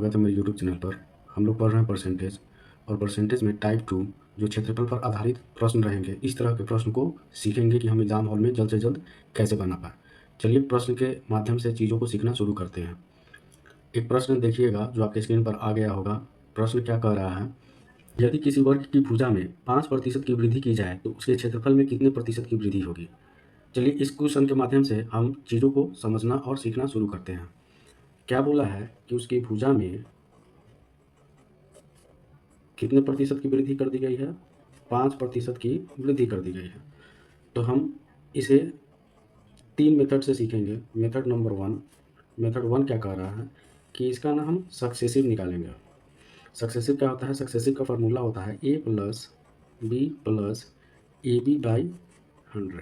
स्वागत है मेरे यूट्यूब चैनल पर। हम लोग पढ़ रहे हैं परसेंटेज, और परसेंटेज में टाइप 2 जो क्षेत्रफल पर आधारित प्रश्न रहेंगे, इस तरह के प्रश्न को सीखेंगे कि हम एग्ज़ाम हॉल में जल्द से जल्द कैसे बना पाएँ। चलिए प्रश्न के माध्यम से चीज़ों को सीखना शुरू करते हैं। एक प्रश्न देखिएगा जो आपके स्क्रीन पर आ गया होगा। प्रश्न क्या कह रहा है, यदि किसी वर्ग की भुजा में 5% की वृद्धि की जाए तो उसके क्षेत्रफल में कितने प्रतिशत की वृद्धि होगी। चलिए इस क्वेश्चन के माध्यम से हम चीज़ों को समझना और सीखना शुरू करते हैं। क्या बोला है कि उसकी भुजा में कितने प्रतिशत की वृद्धि कर दी गई है, 5% की वृद्धि कर दी गई है। तो हम इसे 3 मेथड से सीखेंगे। मेथड नंबर 1, मेथड 1 क्या कह रहा है कि इसका ना हम सक्सेसिव निकालेंगे। सक्सेसिव क्या होता है, सक्सेसिव का फार्मूला होता है a plus B plus A B by 100।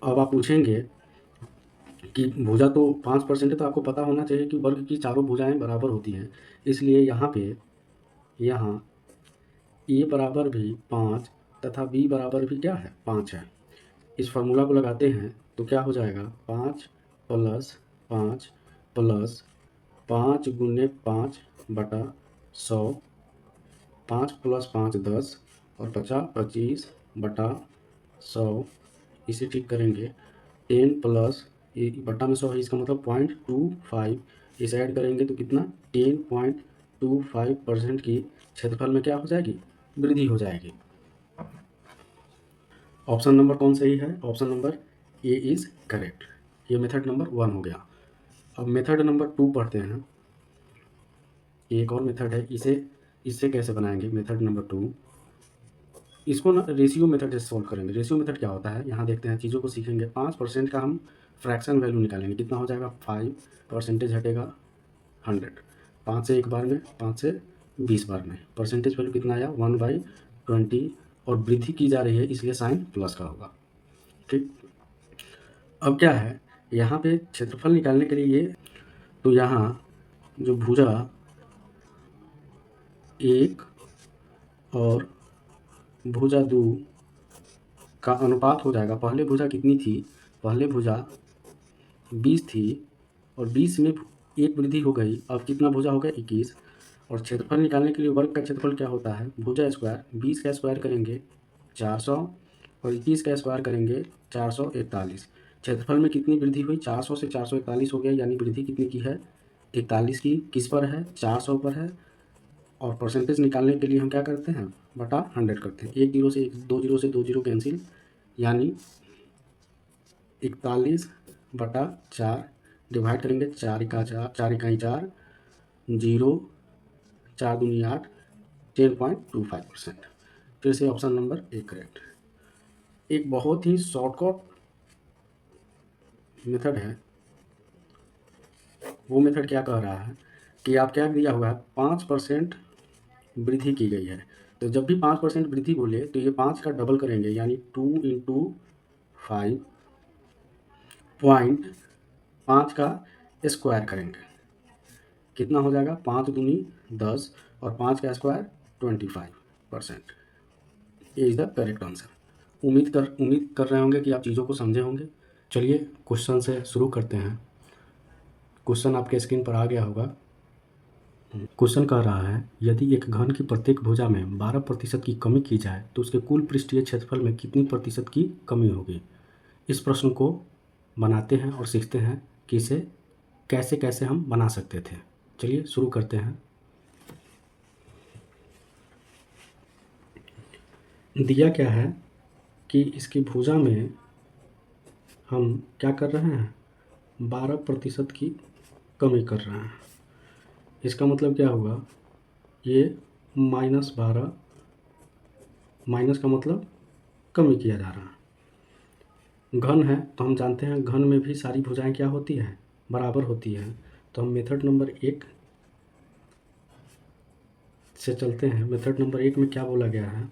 अब आप पूछेंगे कि भुजा तो 5% है, तो आपको पता होना चाहिए कि वर्ग की चारों भुजाएं बराबर होती हैं। इसलिए यहाँ ए बराबर भी 5 तथा बी बराबर भी क्या है, 5 है। इस फार्मूला को लगाते हैं तो क्या हो जाएगा, 5 प्लस 5 प्लस 5 गुने 5 बटा 100, 5 प्लस 5 10 और 50 25 बटा 100। इसे ठीक करेंगे, 10 प्लस ये बटा में 100 है, इसका मतलब 0.25। इसे ऐड करेंगे तो कितना, 10.25% की क्षेत्रफल में क्या हो जाएगी, वृद्धि हो जाएगी। ऑप्शन नंबर कौन सही है, option number A is correct. ये मेथड नंबर 1 हो गया। अब मेथड नंबर 2 पढ़ते हैं। एक और मेथड है, इससे कैसे बनाएंगे। मेथड नंबर 2, इसको ना रेशियो मेथड से सॉल्व करेंगे। रेशियो मेथड क्या होता है, यहाँ देखते हैं, चीज़ों को सीखेंगे। 5% का हम फ्रैक्शन वैल्यू निकालेंगे, कितना हो जाएगा, 5 परसेंटेज हटेगा 100, 5 से 1 बार में, 5 से 20 बार में, परसेंटेज वैल्यू कितना आया, 1/20, और वृद्धि की जा रही है इसलिए साइन प्लस का होगा। ठीक, अब क्या है, यहाँ पे क्षेत्रफल निकालने के लिए ये, तो यहाँ जो भुजा 1 और भुजा 2 का अनुपात हो जाएगा। पहले भुजा कितनी थी, पहले भुजा 20 थी और 20 में एक वृद्धि हो गई, अब कितना भुजा हो गया, 21। और क्षेत्रफल निकालने के लिए वर्ग का क्षेत्रफल क्या होता है, भुजा स्क्वायर, 20 का स्क्वायर करेंगे 400 और 21 का स्क्वायर करेंगे 441। क्षेत्रफल में कितनी वृद्धि हुई, 400 से 441 हो गया, यानी वृद्धि कितनी की है, 41 की। किस पर है, 400 पर है। और परसेंटेज निकालने के लिए हम क्या करते हैं, बटा 100 करते हैं। 1 जीरो से 2 जीरो से 2 जीरो कैंसिल, यानी 41 बटा 4 डिवाइड करेंगे, 4 इकाई 4, 0, 4 दूनी 8, 10.25%। फिर से ऑप्शन नंबर ए करेक्ट। एक बहुत ही शॉर्टकट मेथड है। वो मेथड क्या कह रहा है कि आप क्या दिया हुआ है, 5% वृद्धि की गई है। तो जब भी 5% वृद्धि बोले तो ये 5 का डबल करेंगे, यानी 2 × 5 पॉइंट 5 का स्क्वायर करेंगे, कितना हो जाएगा, 5 दूनी 10 और 5 का स्क्वायर 25%। ये इज़ द करेक्ट आंसर। उम्मीद कर रहे होंगे कि आप चीज़ों को समझे होंगे। चलिए क्वेश्चन से शुरू करते हैं। क्वेश्चन आपके स्क्रीन पर आ गया होगा। क्वेश्चन कह रहा है, यदि एक घन की प्रत्येक भुजा में 12% की कमी की जाए तो उसके कुल पृष्ठीय क्षेत्रफल में कितनी प्रतिशत की कमी होगी। इस प्रश्न को बनाते हैं और सीखते हैं कि इसे कैसे कैसे हम बना सकते थे। चलिए शुरू करते हैं। दिया क्या है कि इसकी भुजा में हम क्या कर रहे हैं, 12% की कमी कर रहे हैं। इसका मतलब क्या हुआ, ये -12, माइनस का मतलब कमी किया जा रहा है। घन है तो हम जानते हैं घन में भी सारी भुजाएं क्या होती हैं, बराबर होती हैं। तो हम मेथड नंबर 1 से चलते हैं। मेथड नंबर 1 में क्या बोला गया है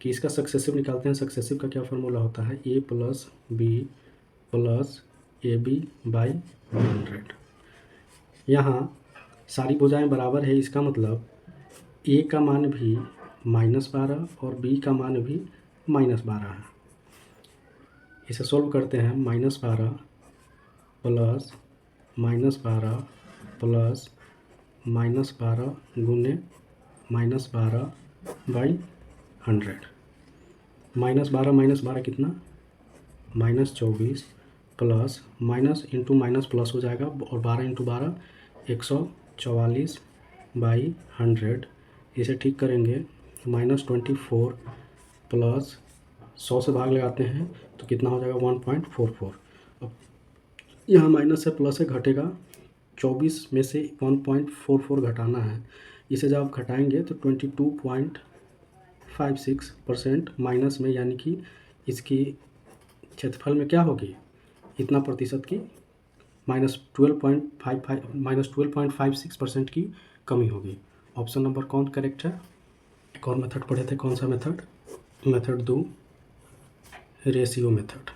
कि इसका सक्सेसिव निकालते हैं। सक्सेसिव का क्या फार्मूला होता है, a plus B plus A B by 100। यहाँ सारी भुजाएं बराबर है, इसका मतलब a का मान भी -12 और b का मान भी -12 है। इसे सोल्व करते हैं, -12 प्लस -12 प्लस -12 गुने -12/100। -12 कितना, -24 plus minus into minus plus हो जाएगा, और 12 इंटू 12 144/100। इसे ठीक करेंगे, -24 प्लस 100 से भाग लगाते हैं तो कितना हो जाएगा 1.44। अब यहाँ माइनस से प्लस से घटेगा, 24 में से 1.44 घटाना है। इसे जब आप घटाएंगे तो 22.56% माइनस में, यानी कि इसकी क्षेत्रफल में क्या होगी, इतना प्रतिशत की -12.56% की कमी होगी। ऑप्शन नंबर कौन करेक्ट है। एक और मेथड पढ़े थे, कौन सा method, method 2 ratio method.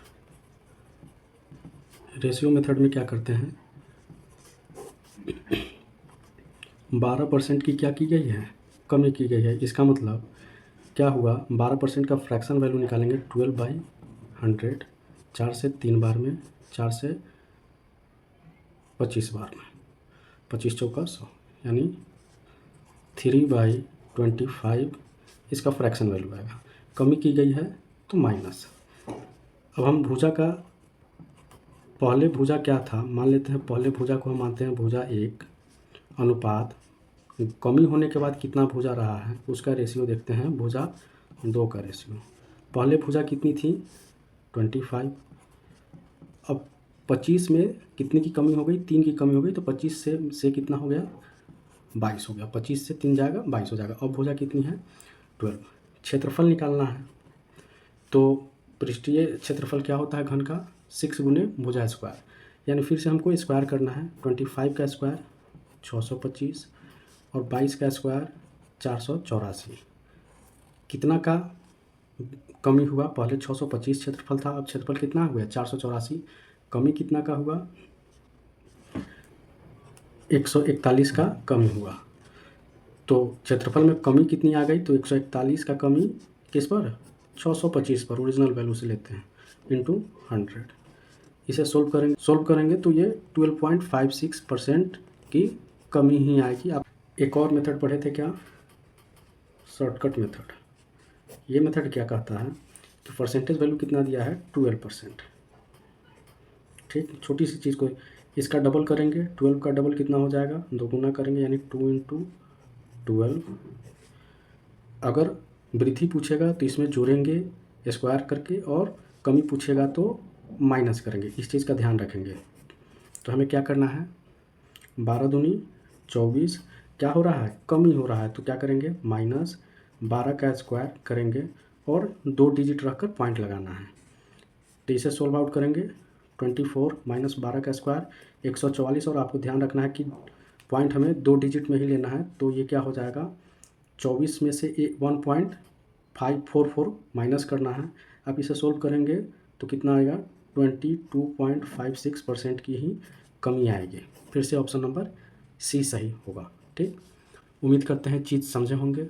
Ratio method में क्या करते हैं, 12% की क्या की गई है, कमी की गई है। इसका मतलब क्या हुआ, 12% का फ्रैक्शन वैल्यू निकालेंगे 12/100, 4 से 3 बार में, 4 से 25 बार में, 25 चौका 100, यानी 3/25 इसका फ्रैक्शन वैल्यू आएगा। कमी की गई है तो माइनस। अब हम भुजा का, पहले भुजा क्या था, मान लेते हैं पहले भुजा को हम मानते हैं भुजा 1, अनुपात कमी होने के बाद कितना भुजा रहा है उसका रेशियो देखते हैं, भुजा 2 का रेशियो। पहले भुजा कितनी थी 25, अब 25 में कितने की कमी हो गई, 3 की कमी हो गई, तो 25 से कितना हो गया 22 हो गया, 25 से 3 जाएगा 22 हो जाएगा। अब भुजा कितनी है 12। क्षेत्रफल निकालना है तो पृष्ठीय क्षेत्रफल क्या होता है घन का, 6 गुने भुजा स्क्वायर, यानी फिर से हमको स्क्वायर करना है। 25 का स्क्वायर 625 और 22 का स्क्वायर 484। कितना का कमी हुआ, पहले 625 क्षेत्रफल था, अब क्षेत्रफल कितना हुआ 484, कमी कितना का हुआ 141 का कमी हुआ। तो क्षेत्रफल में कमी कितनी आ गई, तो 141 का कमी किस पर, 625 पर, ओरिजिनल वैल्यू से लेते हैं, इंटू 100। इसे सोल्व करेंगे तो ये 12.56% की कमी ही आएगी। आप एक और मेथड पढ़े थे क्या, शॉर्टकट मेथड। ये मेथड क्या कहता है कि परसेंटेज वैल्यू कितना दिया है 12%, ठीक, छोटी सी चीज़ को इसका डबल करेंगे, 12 का डबल कितना हो जाएगा, 2 गुना करेंगे, यानी 2 इंटू 12। अगर वृद्धि पूछेगा तो इसमें जोड़ेंगे स्क्वायर करके, और कमी पूछेगा तो माइनस करेंगे, इस चीज़ का ध्यान रखेंगे। तो हमें क्या करना है, 12 दूनी 24, क्या हो रहा है कमी हो रहा है, तो क्या करेंगे -12 का स्क्वायर करेंगे और 2 डिजिट रखकर पॉइंट लगाना है। तो इसे सोल्व आउट करेंगे, 24 -12 का स्क्वायर 144, और आपको ध्यान रखना है कि पॉइंट हमें 2 डिजिट में ही लेना है। तो ये क्या हो जाएगा, 24 में से 1.544 माइनस करना है। अब इसे सोल्व करेंगे तो कितना आएगा, 22.56% की ही कमी आएगी। फिर से ऑप्शन नंबर सी सही होगा, ठीक। उम्मीद करते हैं चीज़ समझे होंगे,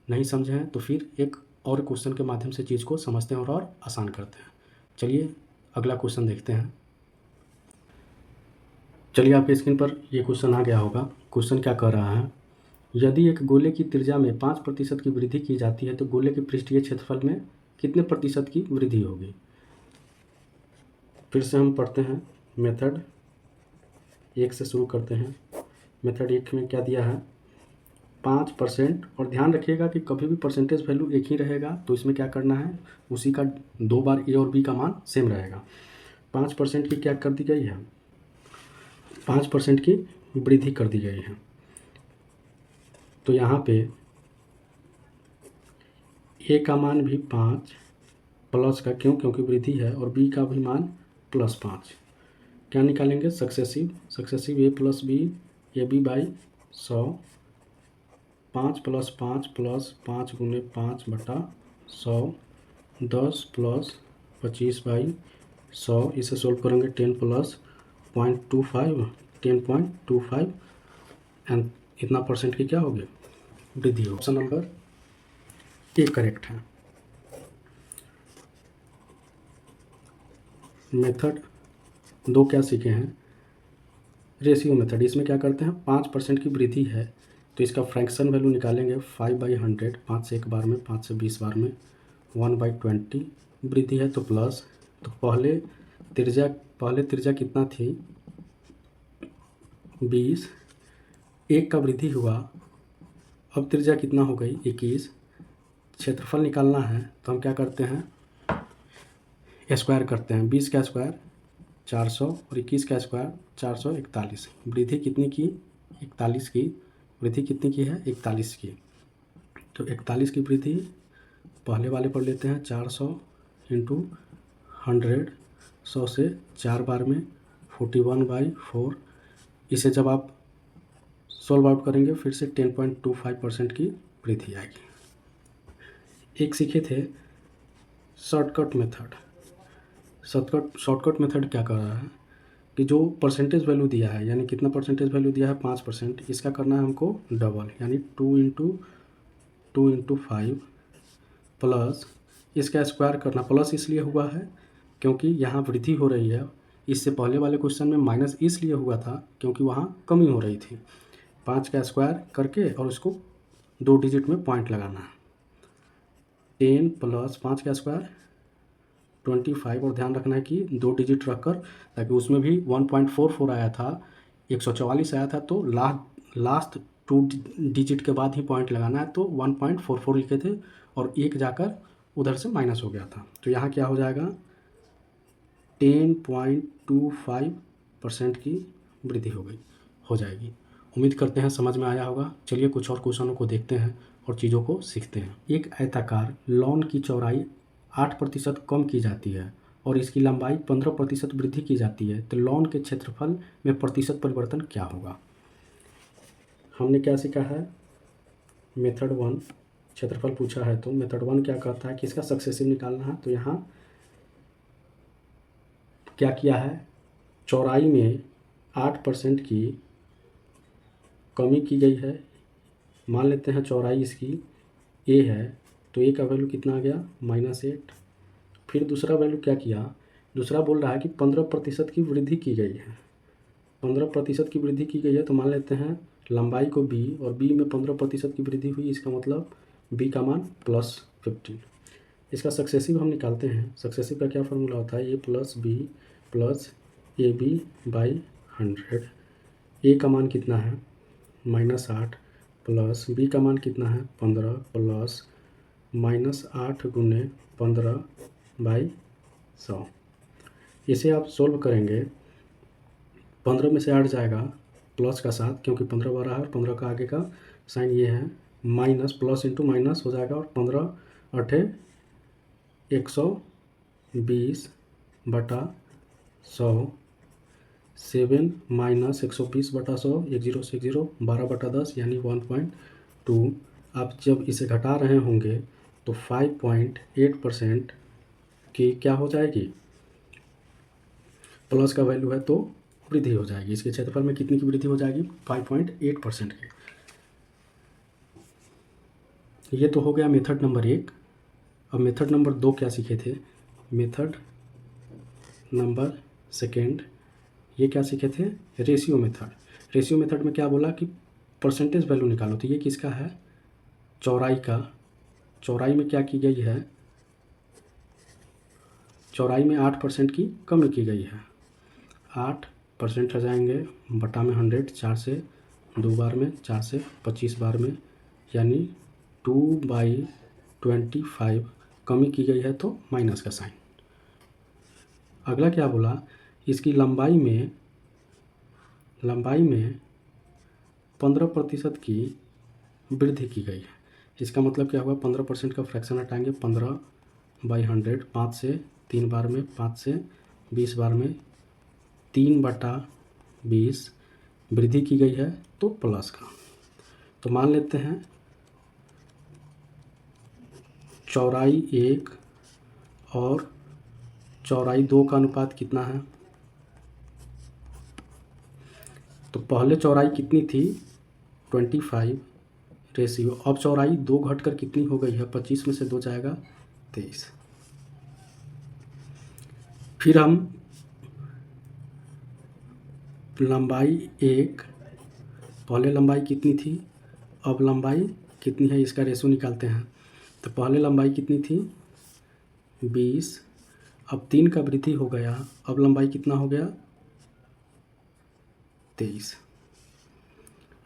नहीं समझे हैं तो फिर एक और क्वेश्चन के माध्यम से चीज़ को समझते हैं और आसान करते हैं। चलिए अगला क्वेश्चन देखते हैं। चलिए आपके स्क्रीन पर ये क्वेश्चन आ गया होगा। क्वेश्चन क्या कह रहा है, यदि एक गोले की त्रिज्या में 5% की वृद्धि की जाती है तो गोले के पृष्ठीय क्षेत्रफल में कितने प्रतिशत की वृद्धि होगी। फिर से हम पढ़ते हैं, मेथड 1 से शुरू करते हैं। मेथड 1 में क्या दिया है 5%, और ध्यान रखिएगा कि कभी भी परसेंटेज वैल्यू एक ही रहेगा तो इसमें क्या करना है, उसी का 2 बार ए और बी का मान सेम रहेगा। 5% की क्या कर दी गई है, 5% की वृद्धि कर दी गई है। तो यहाँ पे ए का मान भी 5 प्लस का, क्योंकि वृद्धि है, और बी का भी मान +5। क्या निकालेंगे, successive A plus B, A B by 100, 5 + 5 + 5 गुने 5/100, 10 + 25/100। इसे सोल्व करेंगे, 10 + 0.25, 10.25, एंड इतना परसेंट की क्या होगी वृद्धि हो। ऑप्शन नंबर ए करेक्ट है। मेथड 2 क्या सीखे हैं, रेशियो मेथड, इसमें क्या करते हैं 5% की वृद्धि है तो इसका फ्रैक्शन वैल्यू निकालेंगे 5/100, 5 से 1 बार में, 5 से 20 बार में, 1/20 वृद्धि है तो प्लस। तो पहले त्रिज्या कितना थी 20, 1 का वृद्धि हुआ, अब त्रिज्या कितना हो गई 21। क्षेत्रफल निकालना है तो हम क्या करते हैं स्क्वायर करते हैं, 20 का स्क्वायर 400 और 21 का स्क्वायर 441। वृद्धि कितनी की 41 की, वृद्धि कितनी की है 41 की। तो 41 की वृद्धि पहले वाले पर लेते हैं 400 इंटू 100, 100 से 4 बार में 41/4। इसे जब आप सॉल्व आउट करेंगे फिर से 10.25% की वृद्धि आएगी। एक सीखे थे शॉर्टकट मेथड। शॉर्टकट मेथड क्या कर रहा है कि जो परसेंटेज वैल्यू दिया है, यानी कितना परसेंटेज वैल्यू दिया है 5%, इसका करना है हमको डबल, यानी 2 × 5 प्लस इसका स्क्वायर करना। प्लस इसलिए हुआ है क्योंकि यहाँ वृद्धि हो रही है, इससे पहले वाले क्वेश्चन में माइनस इसलिए हुआ था क्योंकि वहाँ कमी हो रही थी। 5 का स्क्वायर करके और उसको 2 डिजिट में पॉइंट लगाना है। 10 प्लस 5 का स्क्वायर 25, और ध्यान रखना है कि 2 डिजिट रखकर, ताकि उसमें भी 1.44 आया था, 144 आया था, तो लास्ट 2 डिजिट के बाद ही पॉइंट लगाना है। तो 1.44 लिखे थे और 1 जाकर उधर से माइनस हो गया था, तो यहाँ क्या हो जाएगा 10.25% की वृद्धि हो जाएगी। उम्मीद करते हैं समझ में आया होगा। चलिए कुछ और क्वेश्चनों को देखते हैं और चीज़ों को सीखते हैं। एक आयताकार लॉन की चौड़ाई 8% कम की जाती है और इसकी लंबाई 15% वृद्धि की जाती है, तो लॉन के क्षेत्रफल में प्रतिशत परिवर्तन क्या होगा। हमने क्या सीखा है मेथड 1, क्षेत्रफल पूछा है तो मेथड 1 क्या कहता है कि इसका सक्सेसिव निकालना है। तो यहाँ क्या किया है, चौड़ाई में 8% की कमी की गई है। मान लेते हैं चौड़ाई इसकी a है, तो a का वैल्यू कितना आ गया -8। फिर दूसरा वैल्यू क्या किया, दूसरा बोल रहा है कि 15% की वृद्धि की गई है। 15% की वृद्धि की गई है तो मान लेते हैं लंबाई को b, और b में 15% की वृद्धि हुई, इसका मतलब b का मान +15। इसका सक्सेसिव हम निकालते हैं। सक्सेसिव का क्या फार्मूला होता है, a + b + ab/100। a का मान कितना है -8 प्लस b का मान कितना है 15 प्लस -8 × 15/100। इसे आप सोल्व करेंगे, 15 में से 8 जाएगा प्लस का 7, क्योंकि 15 बारह है और 15 का आगे का साइन ये है, माइनस प्लस इंटू माइनस हो जाएगा, और 15 × 8 120/100, 7 - 120/100, 1 0 से 1 0, 12/10 यानी 1.2। आप जब इसे घटा रहे होंगे तो 5.8% की क्या हो जाएगी, प्लस का वैल्यू है तो वृद्धि हो जाएगी। इसके क्षेत्रफल में कितनी की वृद्धि हो जाएगी 5.8% की। ये तो हो गया मेथड नंबर 1। अब मेथड नंबर 2 क्या सीखे थे, मेथड नंबर 2 ये क्या सीखे थे, रेशियो मेथड। रेशियो मेथड में क्या बोला कि परसेंटेज वैल्यू निकालो, तो ये किसका है चौड़ाई का। चौड़ाई में क्या की गई है, चौड़ाई में 8% की कमी की गई है। 8% हो जाएंगे बटा में 100, 4 से 2 बार में, 4 से 25 बार में, यानी 2/25 कमी की गई है तो माइनस का साइन। अगला क्या बोला, इसकी लंबाई में 15% की वृद्धि की गई है। इसका मतलब क्या हुआ, 15% का फ्रैक्शन हटाएंगे, 15/100, 5 से 3 बार में, 5 से 20 बार में, 3/20 वृद्धि की गई है तो प्लस का। तो मान लेते हैं चौड़ाई 1 और चौड़ाई 2 का अनुपात कितना है, तो पहले चौड़ाई कितनी थी 25 रेशियो, अब चौड़ाई 2 घटकर कितनी हो गई है, 25 में से 2 जाएगा 23। फिर हम लंबाई एक, पहले लंबाई कितनी थी, अब लंबाई कितनी है, इसका रेशो निकालते हैं। तो पहले लंबाई कितनी थी 20, अब 3 का वृद्धि हो गया, अब लंबाई कितना हो गया 23।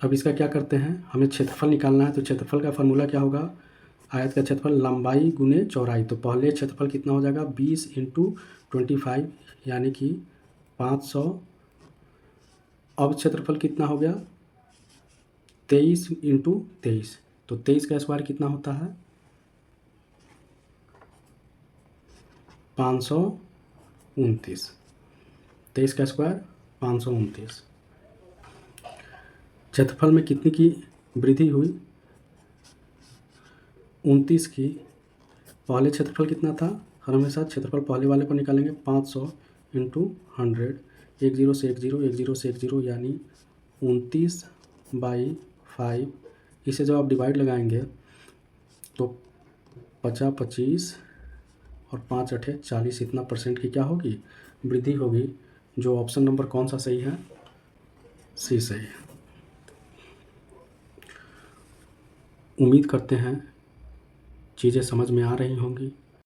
अब इसका क्या करते हैं, हमें क्षेत्रफल निकालना है। तो क्षेत्रफल का फार्मूला क्या होगा, आयत का क्षेत्रफल लंबाई गुने चौड़ाई। तो पहले क्षेत्रफल कितना हो जाएगा 20 × 25 यानी कि 500। अब क्षेत्रफल कितना हो गया 23 × 23, तो 23 का स्क्वायर कितना होता है 529। 23 का स्क्वायर 529। क्षेत्रफल में कितनी की वृद्धि हुई 29 की। पहले क्षेत्रफल कितना था, हर हमेशा क्षेत्रफल पहले वाले पर निकालेंगे। 500 × 100, 1 0 से 1 0, 1 0 से 1 0 यानी 29/5। इसे जब आप डिवाइड लगाएंगे तो 50 25 और 5 8 40, इतना परसेंट की क्या होगी वृद्धि होगी। जो ऑप्शन नंबर कौन सा सही है, सी सही है। उम्मीद करते हैं चीज़ें समझ में आ रही होंगी।